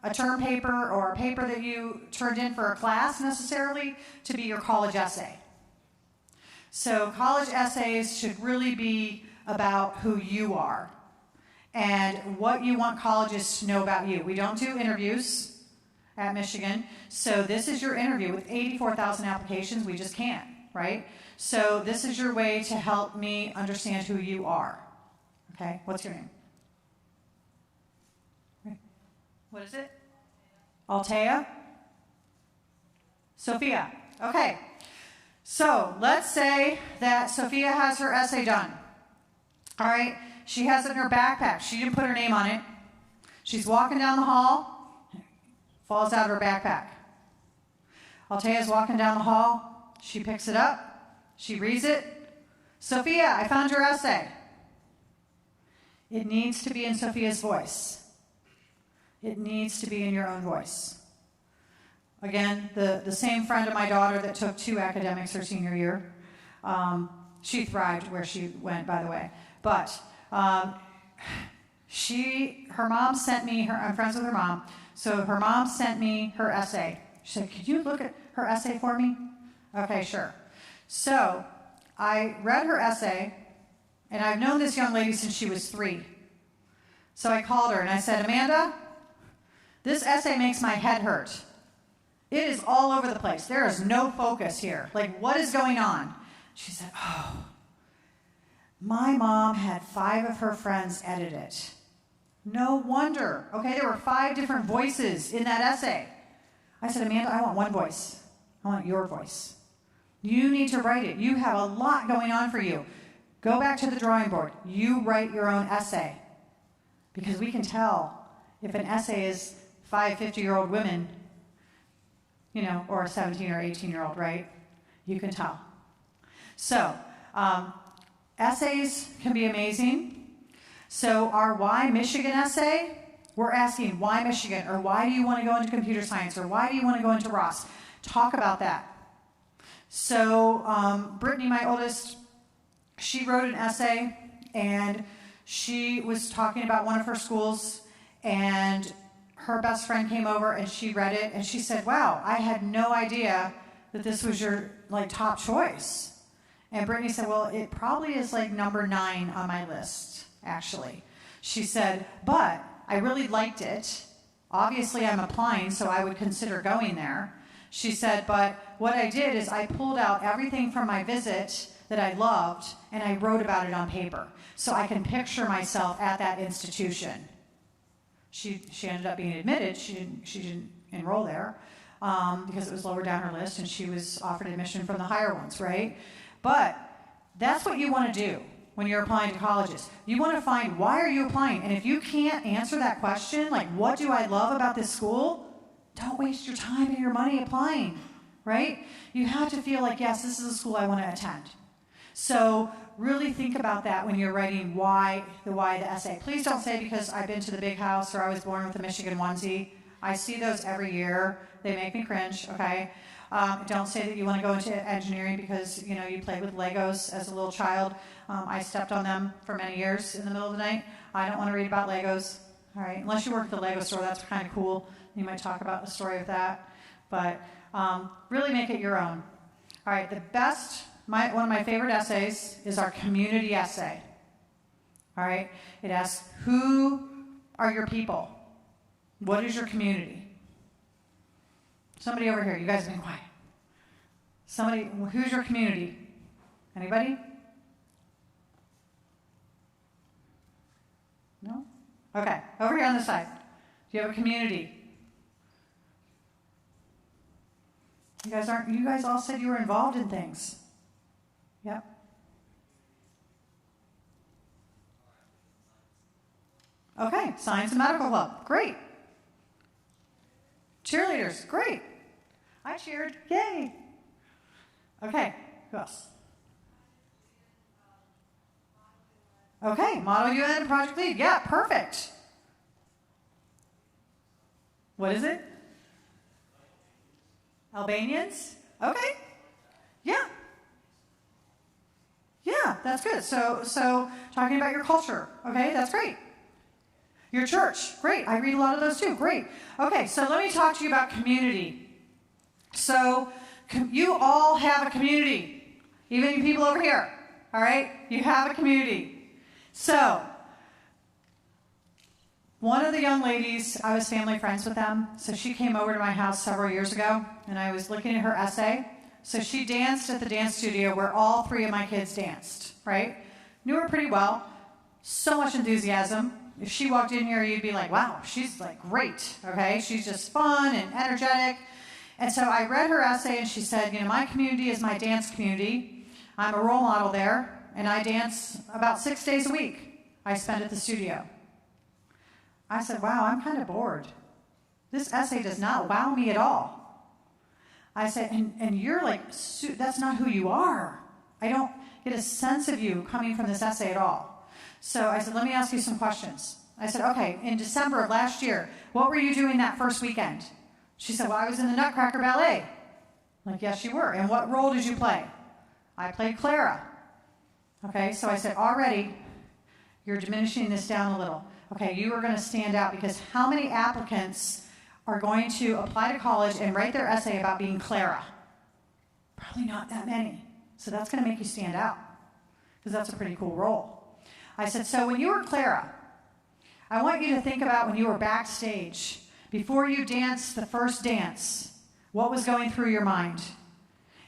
a term paper or a paper that you turned in for a class necessarily to be your college essay. So college essays should really be about who you are and what you want colleges to know about you. We don't do interviews at Michigan, so this is your interview. With 84,000 applications, we just can't, right? So this is your way to help me understand who you are. Okay, what's your name? What is it? Altea? Sophia. Okay. So let's say that Sophia has her essay done. All right. She has it in her backpack. She didn't put her name on it. She's walking down the hall. Falls out of her backpack. Altea's walking down the hall. She picks it up. She reads it. Sophia, I found your essay. It needs to be in Sophia's voice. It needs to be in your own voice. Again, the same friend of my daughter that took 2 academics her senior year, she thrived where she went, by the way. But her mom sent me I'm friends with her mom, so her mom sent me her essay. She said, could you look at her essay for me? Okay, sure. So I read her essay, and I've known this young lady since she was 3. So I called her and I said, Amanda, this essay makes my head hurt. It is all over the place. There is no focus here. Like, what is going on? She said, oh, my mom had 5 of her friends edit it. No wonder. Okay, there were 5 different voices in that essay. I said, Amanda, I want one voice. I want your voice. You need to write it. You have a lot going on for you. Go back to the drawing board. You write your own essay. Because we can tell if an essay is 5 50-year-old women, or a 17 or 18-year-old, right? You can tell. So, essays can be amazing. So our Why Michigan essay, we're asking why Michigan, or why do you want to go into computer science, or why do you want to go into Ross? Talk about that. So Brittany, my oldest, she wrote an essay, and she was talking about one of her schools, and her best friend came over and she read it, and she said, wow, I had no idea that this was your top choice. And Brittany said, well, it probably is number 9 on my list, actually. She said, but I really liked it. Obviously, I'm applying, so I would consider going there. She said, but what I did is I pulled out everything from my visit that I loved, and I wrote about it on paper, so I can picture myself at that institution. She ended up being admitted. She didn't enroll there because it was lower down her list, and she was offered admission from the higher ones, right? But that's what you want to do when you're applying to colleges. You want to find, why are you applying? And if you can't answer that question, what do I love about this school? Don't waste your time and your money applying, right? You have to feel like, yes, this is a school I want to attend. So really think about that when you're writing the essay. Please don't say because I've been to the big house or I was born with a Michigan onesie. I see those every year. They make me cringe, okay? Don't say that you want to go into engineering because, you played with Legos as a little child. I stepped on them for many years in the middle of the night. I don't want to read about Legos, all right? Unless you work at the Lego store, that's kind of cool. You might talk about the story of that. But really make it your own. All right, one of my favorite essays is our community essay. All right, it asks, who are your people? What is your community? Somebody over here, you guys have been quiet. Somebody, who's your community? Anybody? No? Okay, over here on this side. Do you have a community? You guys all said you were involved in things. Yep. Okay, Science and Medical Club, great. Cheerleaders, great. I cheered, yay. Okay, who else? Okay, Model UN Project Lead, yeah, perfect. What is it? Albanians? Okay, yeah. Yeah, that's good. So talking about your culture, okay, that's great. Your church, great. I read a lot of those too, great. Okay, so let me talk to you about community. So you all have a community, even you people over here, all right? You have a community. So one of the young ladies, I was family friends with them, so she came over to my house several years ago, and I was looking at her essay. So she danced at the dance studio where all 3 of my kids danced, right? Knew her pretty well. So much enthusiasm. If she walked in here, you'd be like, wow, she's great, okay? She's just fun and energetic. And so I read her essay, and she said, my community is my dance community. I'm a role model there, and I dance about 6 days a week. I spend at the studio. I said, wow, I'm kind of bored. This essay does not wow me at all. I said, and you're that's not who you are. I don't get a sense of you coming from this essay at all. So I said, let me ask you some questions. I said, okay, in December of last year, what were you doing that first weekend? She said, well, I was in the Nutcracker Ballet. I'm like, yes, you were. And what role did you play? I played Clara. Okay, so I said, already, You're diminishing this down a little. Okay, you are going to stand out because how many applicants are going to apply to college and write their essay about being Clara? Probably not that many. So that's going to make you stand out because that's a pretty cool role. I said, so when you were Clara, I want you to think about when you were backstage, before you danced the first dance, what was going through your mind?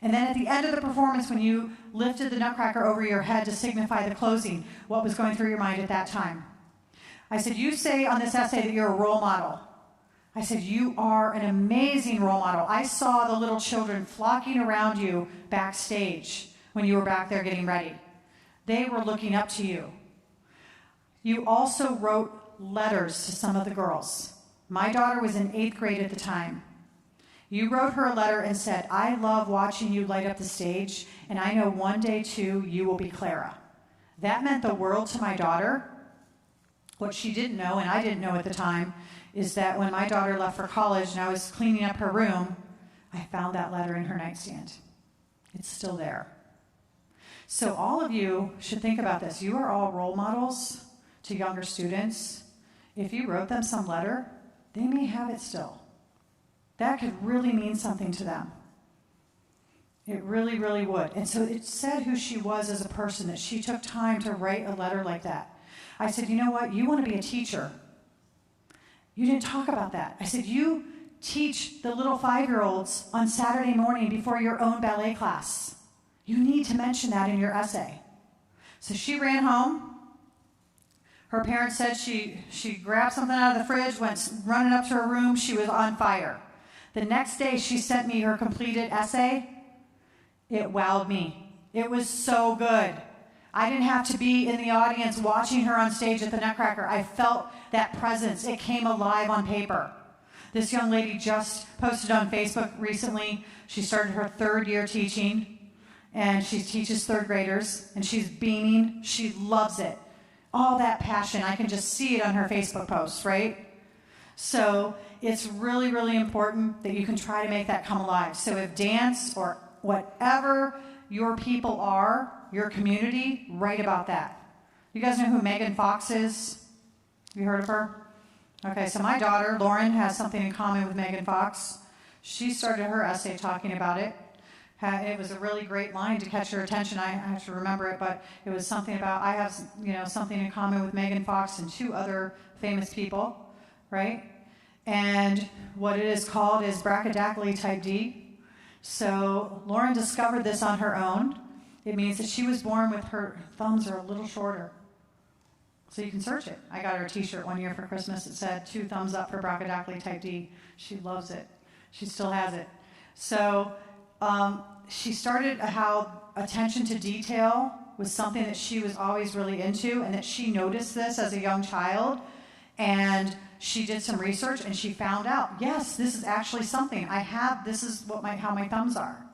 And then at the end of the performance, when you lifted the nutcracker over your head to signify the closing, what was going through your mind at that time? I said, you say on this essay that you're a role model. I said, you are an amazing role model. I saw the little children flocking around you backstage when you were back there getting ready. They were looking up to you. You also wrote letters to some of the girls. My daughter was in 8th grade at the time. You wrote her a letter and said, I love watching you light up the stage, and I know one day, too, you will be Clara. That meant the world to my daughter. What she didn't know, and I didn't know at the time, is that when my daughter left for college and I was cleaning up her room, I found that letter in her nightstand. It's still there. So all of you should think about this. You are all role models to younger students. If you wrote them some letter, they may have it still. That could really mean something to them. It really, really would. And so it said who she was as a person, that she took time to write a letter like that. I said, you know what? You want to be a teacher. You didn't talk about that. I said, you teach the little 5-year-olds on Saturday morning before your own ballet class. You need to mention that in your essay. So she ran home. Her parents said she grabbed something out of the fridge, went running up to her room. She was on fire. The next day, she sent me her completed essay. It wowed me. It was so good. I didn't have to be in the audience watching her on stage at the Nutcracker. I felt that presence. It came alive on paper. This young lady just posted on Facebook recently. She started her 3rd year teaching, and she teaches 3rd graders, and she's beaming. She loves it. All that passion, I can just see it on her Facebook posts, right? So it's really, really important that you can try to make that come alive. So if dance or whatever your people are, your community, write about that. You guys know who Megan Fox is? Have you heard of her? Okay, so my daughter, Lauren, has something in common with Megan Fox. She started her essay talking about it. It was a really great line to catch your attention. I have to remember it, but it was something about, I have something in common with Megan Fox and 2 other famous people, right? And what it is called is brachydactyly type D. So Lauren discovered this on her own. It means that she was born with her thumbs are a little shorter. So you can search it. I got her a t-shirt one year for Christmas. It said 2 thumbs up for brachydactyly type D. She loves it. She still has it. So she started how attention to detail was something that she was always really into, and that she noticed this as a young child. And she did some research and she found out, yes, this is actually something I have. This is how my thumbs are.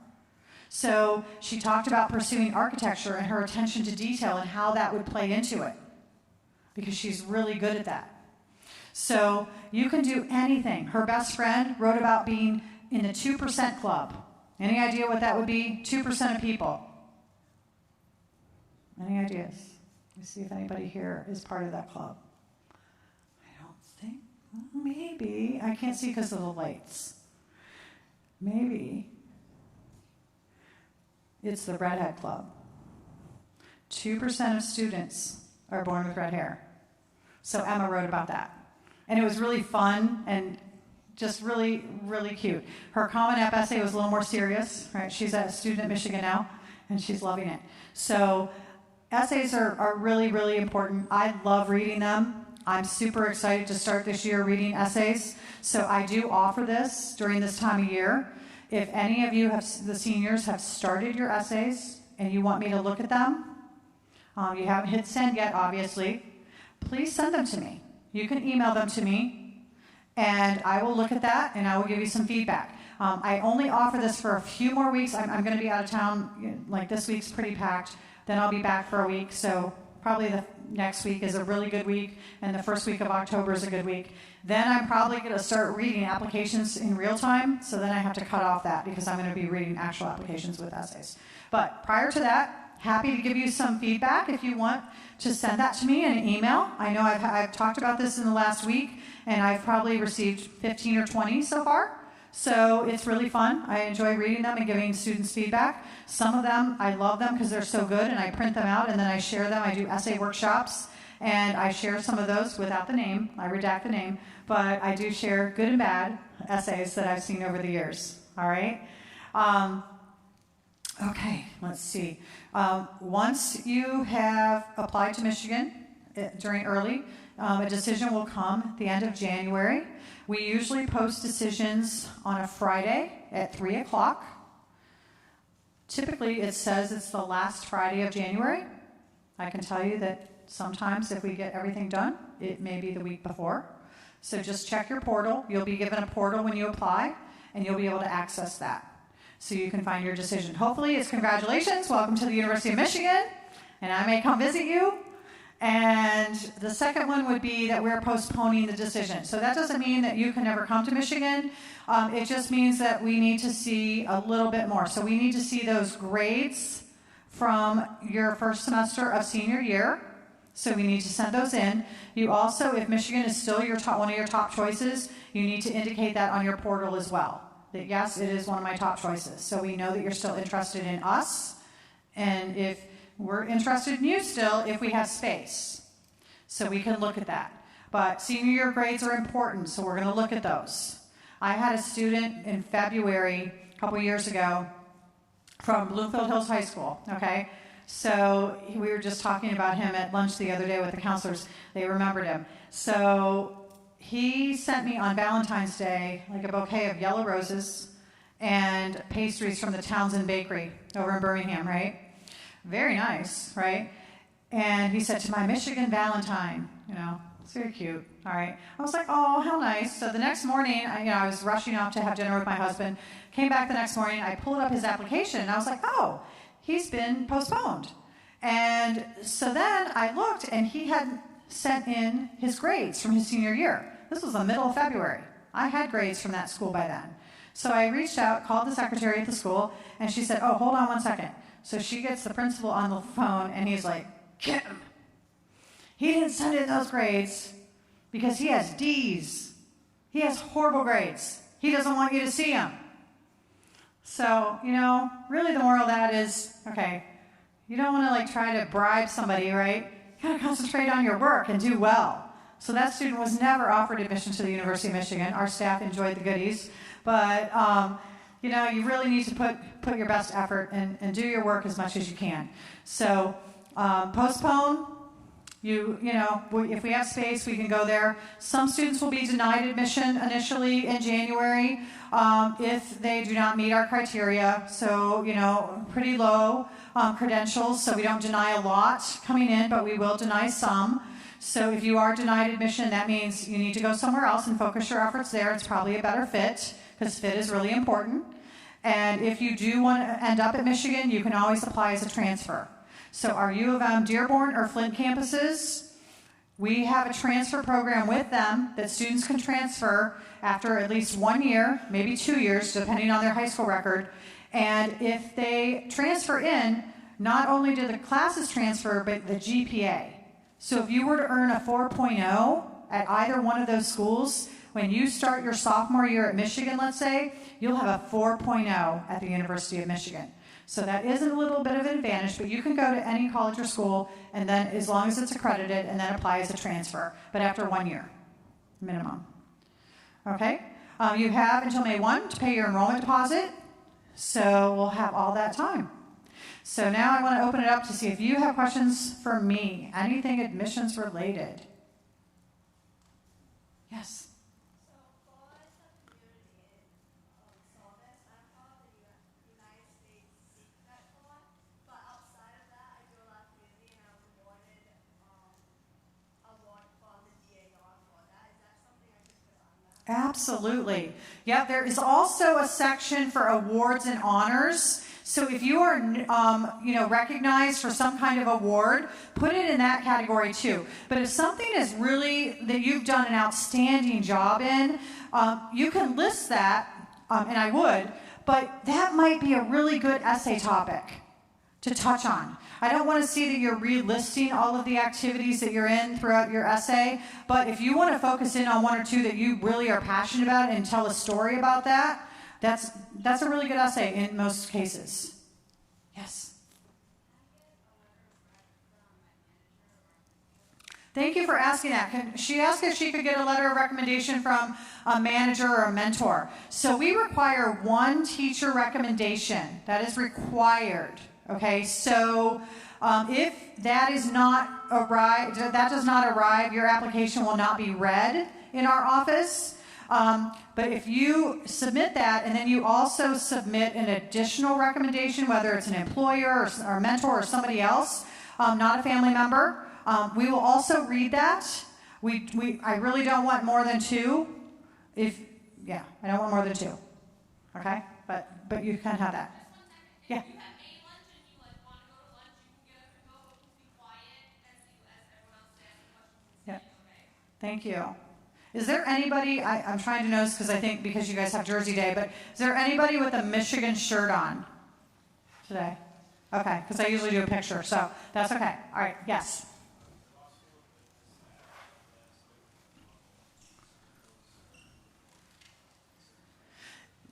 So she talked about pursuing architecture and her attention to detail and how that would play into it, because she's really good at that. So you can do anything. Her best friend wrote about being in the 2% club. Any idea what that would be? 2% of people. Any ideas? Let's see if anybody here is part of that club. I don't think. Well, maybe. I can't see because of the lights. Maybe. It's the Redhead Club. 2% of students are born with red hair. So Emma wrote about that. And it was really fun and just really, really cute. Her Common App essay was a little more serious, right? She's a student at Michigan now, and she's loving it. So essays are really, really important. I love reading them. I'm super excited to start this year reading essays. So I do offer this during this time of year. If any of you, the seniors, have started your essays and you want me to look at them, you haven't hit send yet, obviously, please send them to me. You can email them to me, and I will look at that, and I will give you some feedback. I only offer this for a few more weeks. I'm going to be out of town. Like, this week's pretty packed. Then I'll be back for a week, so probably the next week is a really good week, and the first week of October is a good week. Then I'm probably going to start reading applications in real time, so then I have to cut off that because I'm going to be reading actual applications with essays. But prior to that, happy to give you some feedback if you want to send that to me in an email. I know I've talked about this in the last week, and I've probably received 15 or 20 so far. So it's really fun. I enjoy reading them and giving students feedback. Some of them, I love them because they're so good, and I print them out, and then I share them. I do essay workshops, and I share some of those without the name. I redact the name, but I do share good and bad essays that I've seen over the years. All right? Okay, let's see. Once you have applied to Michigan during early, a decision will come at the end of January. We usually post decisions on a Friday at 3 o'clock. Typically, it says it's the last Friday of January. I can tell you that sometimes if we get everything done, it may be the week before. So just check your portal. You'll be given a portal when you apply, and you'll be able to access that. So you can find your decision. Hopefully it's congratulations, welcome to the University of Michigan, and I may come visit you. And the second one would be that we're postponing the decision. So that doesn't mean that you can never come to Michigan. It just means that we need to see a little bit more. So we need to see those grades from your first semester of senior year. So we need to send those in. You also, if Michigan is still one of your top choices, you need to indicate that on your portal as well. That yes, it is one of my top choices. So we know that you're still interested in us, and if we're interested in you still, if we have space. So we can look at that. But senior year grades are important, so we're going to look at those. I had a student in February, a couple years ago, from Bloomfield Hills High School, okay? So we were just talking about him at lunch the other day with the counselors. They remembered him. So he sent me on Valentine's Day like a bouquet of yellow roses and pastries from the Townsend Bakery over in Birmingham, right? Very nice, right? And he said, to my Michigan Valentine, it's very cute, all right? I was like, oh, how nice. So the next morning, I was rushing off to have dinner with my husband, came back the next morning, I pulled up his application, and I was like, oh, he's been postponed. And so then I looked, and he had sent in his grades from his senior year. This was the middle of February. I had grades from that school by then. So I reached out, called the secretary at the school, and she said, oh, hold on 1 second. So she gets the principal on the phone, and he's like, get him. He didn't send in those grades because he has D's. He has horrible grades. He doesn't want you to see them. So, really the moral of that is, okay, you don't want to try to bribe somebody, right? You got to concentrate on your work and do well. So that student was never offered admission to the University of Michigan. Our staff enjoyed the goodies. But, you really need to put your best effort and do your work as much as you can. So postpone. If we have space, we can go there. Some students will be denied admission initially in January if they do not meet our criteria. So, pretty low credentials, so we don't deny a lot coming in, but we will deny some. So if you are denied admission, that means you need to go somewhere else and focus your efforts there. It's probably a better fit, because fit is really important. And if you do want to end up at Michigan, you can always apply as a transfer. So our U of M Dearborn or Flint campuses, we have a transfer program with them that students can transfer after at least 1 year, maybe 2 years, depending on their high school record. And if they transfer in, not only do the classes transfer, but the GPA. So if you were to earn a 4.0 at either one of those schools, when you start your sophomore year at Michigan, let's say, you'll have a 4.0 at the University of Michigan. So that is a little bit of an advantage, but you can go to any college or school, and then as long as it's accredited, and then apply as a transfer, but after 1 year, minimum. Okay? You have until May 1 to pay your enrollment deposit, so we'll have all that time. So now I want to open it up to see if you have questions for me, anything admissions related. Yes? Absolutely. Yeah, there is also a section for awards and honors. So if you are, recognized for some kind of award, put it in that category too. But if something is really that you've done an outstanding job in, you can list that, and I would, but that might be a really good essay topic to touch on. I don't want to see that you're relisting all of the activities that you're in throughout your essay, but if you want to focus in on one or two that you really are passionate about and tell a story about that, that's a really good essay in most cases. Yes. Thank you for asking that. She asked if she could get a letter of recommendation from a manager or a mentor. So we require one teacher recommendation. That is required. Okay, so if that does not arrive, your application will not be read in our office. But if you submit that and then you also submit an additional recommendation, whether it's an employer or a mentor or somebody else, not a family member, we will also read that. I really don't want more than two. I don't want more than two. Okay, but you can have that. Yeah. Yeah. Thank you. Is there anybody? I'm trying to notice because I think because you guys have Jersey Day, but is there anybody with a Michigan shirt on today? Okay, because I usually do a picture, so that's okay. All right. Yes.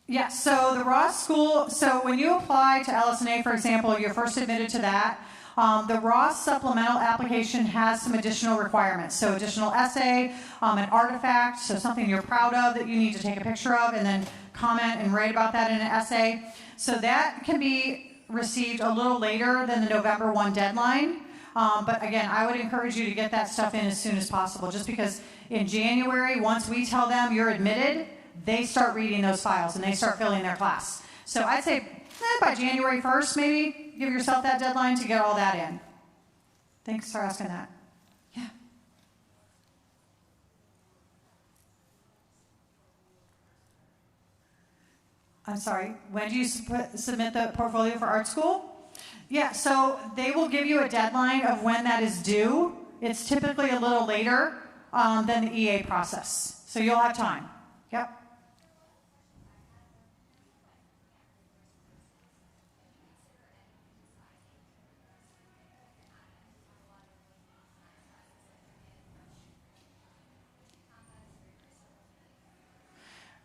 Yeah, so the Ross School, so when you apply to LS&A, for example, you're first admitted to that. The Ross supplemental application has some additional requirements. So additional essay, an artifact, so something you're proud of that you need to take a picture of and then comment and write about that in an essay. So that can be received a little later than the November 1 deadline. But again, I would encourage you to get that stuff in as soon as possible, just because in January, once we tell them you're admitted, they start reading those files and they start filling their class. So I'd say by January 1st, maybe give yourself that deadline to get all that in. Thanks for asking that. Yeah. I'm sorry, when do you submit the portfolio for art school? Yeah, so they will give you a deadline of when that is due. It's typically a little later than the EA process. So you'll have time. Yep.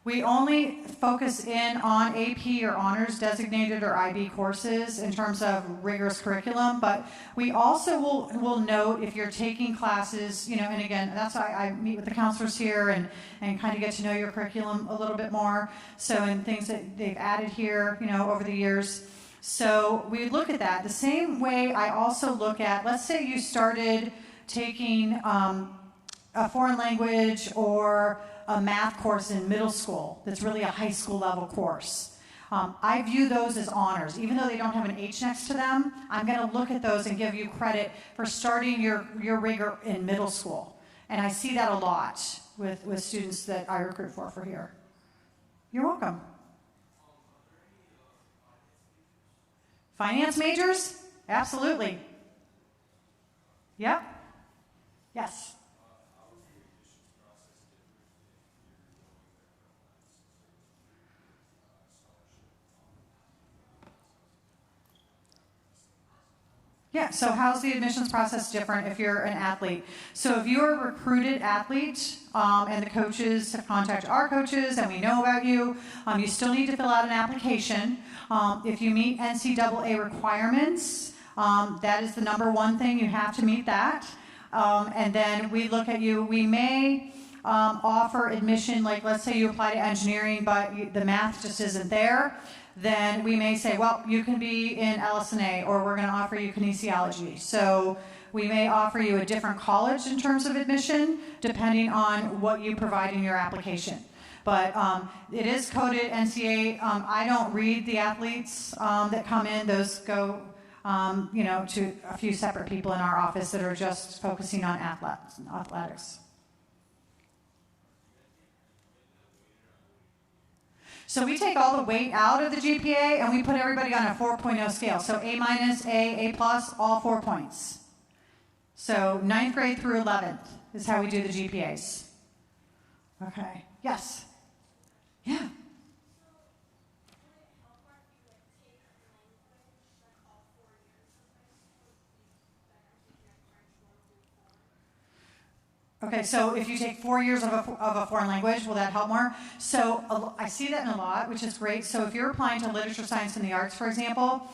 We only focus in on AP or honors designated or IB courses in terms of rigorous curriculum, but we also will note if you're taking classes, and again, that's why I meet with the counselors here and kind of get to know your curriculum a little bit more. So, and things that they've added here, over the years. So we look at that. The same way I also look at, let's say you started taking a foreign language or a math course in middle school that's really a high school level course. I view those as honors. Even though they don't have an H next to them, I'm going to look at those and give you credit for starting your rigor in middle school. And I see that a lot with students that I recruit for here. You're welcome. Finance majors? Absolutely. Yep. Yes. Yeah, so how's the admissions process different if you're an athlete? So if you're a recruited athlete and the coaches have contacted our coaches and we know about you, you still need to fill out an application. If you meet NCAA requirements, that is the number one thing. You have to meet that. And then we look at you. We may offer admission, like let's say you apply to engineering, but the math just isn't there. Then we may say, well, you can be in LS&A, or we're going to offer you kinesiology. So we may offer you a different college in terms of admission, depending on what you provide in your application. But it is coded NCAA. I don't read the athletes that come in. Those go, to a few separate people in our office that are just focusing on athletics. So we take all the weight out of the GPA and we put everybody on a 4.0 scale. So A-, A+, all 4 points. So 9th grade through 11th is how we do the GPAs. Okay. Yes. Yeah. Okay, so if you take 4 years of a foreign language, will that help more? So I see that in a lot, which is great. So if you're applying to literature, science, and the arts, for example,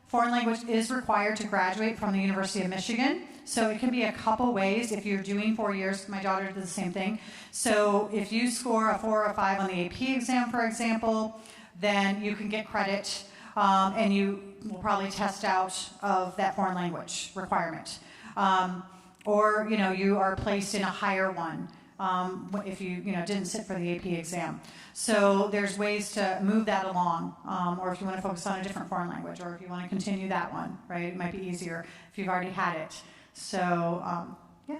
foreign language is required to graduate from the University of Michigan. So it can be a couple ways if you're doing 4 years. My daughter did the same thing. So if you score a 4 or a 5 on the AP exam, for example, then you can get credit, and you will probably test out of that foreign language requirement. Or, you are placed in a higher one if you didn't sit for the AP exam. So there's ways to move that along, or if you want to focus on a different foreign language, or if you want to continue that one, right? It might be easier if you've already had it. So, yeah.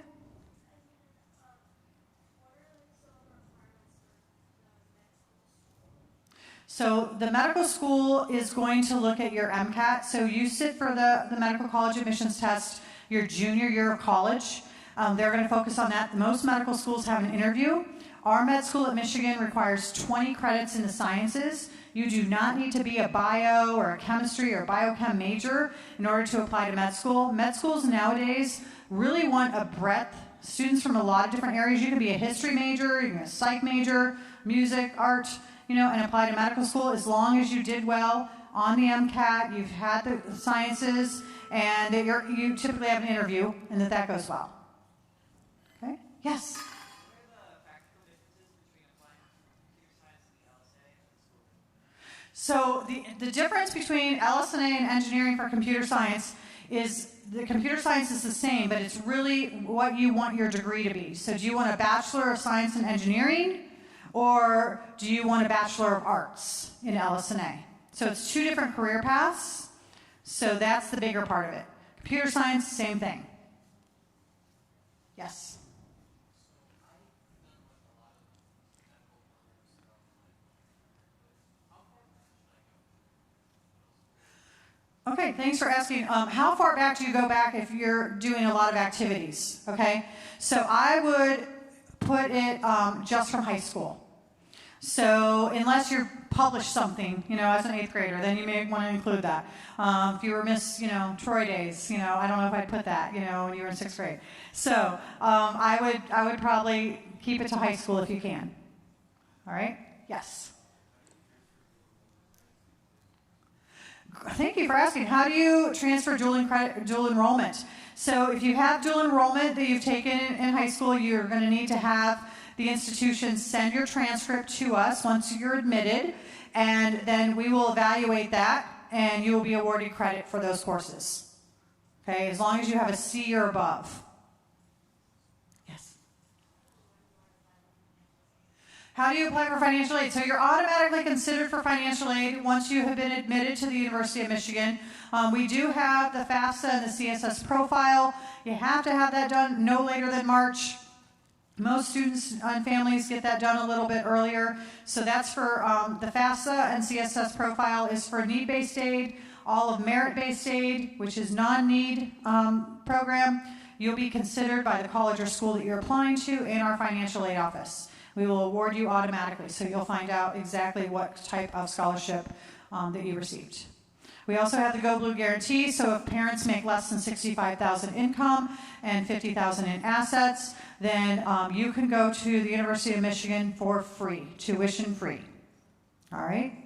So the medical school is going to look at your MCAT. So you sit for the medical college admissions test your junior year of college. They're going to focus on that. Most medical schools have an interview. Our med school at Michigan requires 20 credits in the sciences. You do not need to be a bio or a chemistry or biochem major in order to apply to med school. Med schools nowadays really want a breadth. Students from a lot of different areas. You can be a history major, you can be a psych major, music, art, and apply to medical school as long as you did well on the MCAT, you've had the sciences, and that you typically have an interview, and that goes well. Okay? Yes? So the difference between LS&A and engineering for computer science is the computer science is the same, but it's really what you want your degree to be. So do you want a Bachelor of Science in Engineering, or do you want a Bachelor of Arts in LS&A? So it's two different career paths. So that's the bigger part of it. Computer science, same thing. Yes? Okay, thanks for asking. How far back do you go back if you're doing a lot of activities? Okay, so I would put it just from high school. So unless you're published something, as an 8th grader, then you may want to include that. If you were Miss, Troy Days, I don't know if I'd put that, when you were in 6th grade. So I would probably keep it to high school if you can. All right? Yes. Thank you for asking. How do you transfer dual enrollment? So if you have dual enrollment that you've taken in high school, you're going to need to have the institution send your transcript to us once you're admitted, and then we will evaluate that, and you will be awarded credit for those courses. Okay, as long as you have a C or above. Yes. How do you apply for financial aid? So you're automatically considered for financial aid once you have been admitted to the University of Michigan. We do have the FAFSA and the CSS profile. You have to have that done no later than March. Most students and families get that done a little bit earlier. So that's for the FAFSA and CSS profile is for need-based aid. All of merit-based aid, which is non-need program, you'll be considered by the college or school that you're applying to in our financial aid office. We will award you automatically, so you'll find out exactly what type of scholarship that you received. We also have the Go Blue Guarantee, so if parents make less than $65,000 income and $50,000 in assets, then you can go to the University of Michigan for free, tuition free. All right?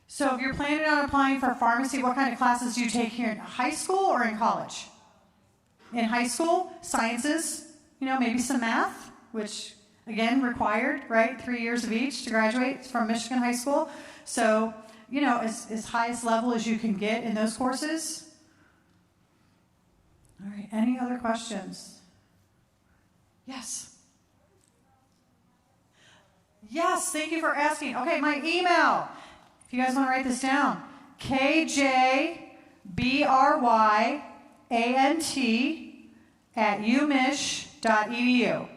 So if you're planning on applying for pharmacy, what kind of classes do you take here in high school or in college? In high school, sciences, maybe some math, which again, required, right? 3 years of each to graduate from Michigan High School. So, as highest level as you can get in those courses. All right, any other questions? Yes. Yes, thank you for asking. Okay, my email, if you guys want to write this down, kjbryant@umich.edu.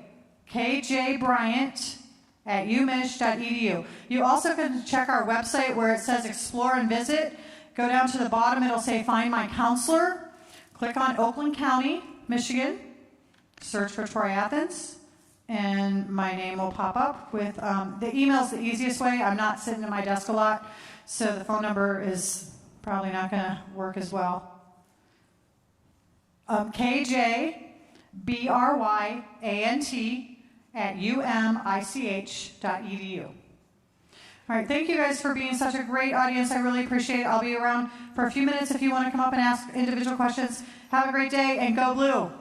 kjbryant@umich.edu. You also can check our website where it says Explore and Visit. Go down to the bottom, it'll say Find My Counselor. Click on Oakland County, Michigan. Search for Troy Athens, and my name will pop up with, the email's the easiest way. I'm not sitting at my desk a lot, so the phone number is probably not going to work as well. KJBRYANT@umich.edu. All right, thank you guys for being such a great audience. I really appreciate it. I'll be around for a few minutes if you want to come up and ask individual questions. Have a great day and go blue.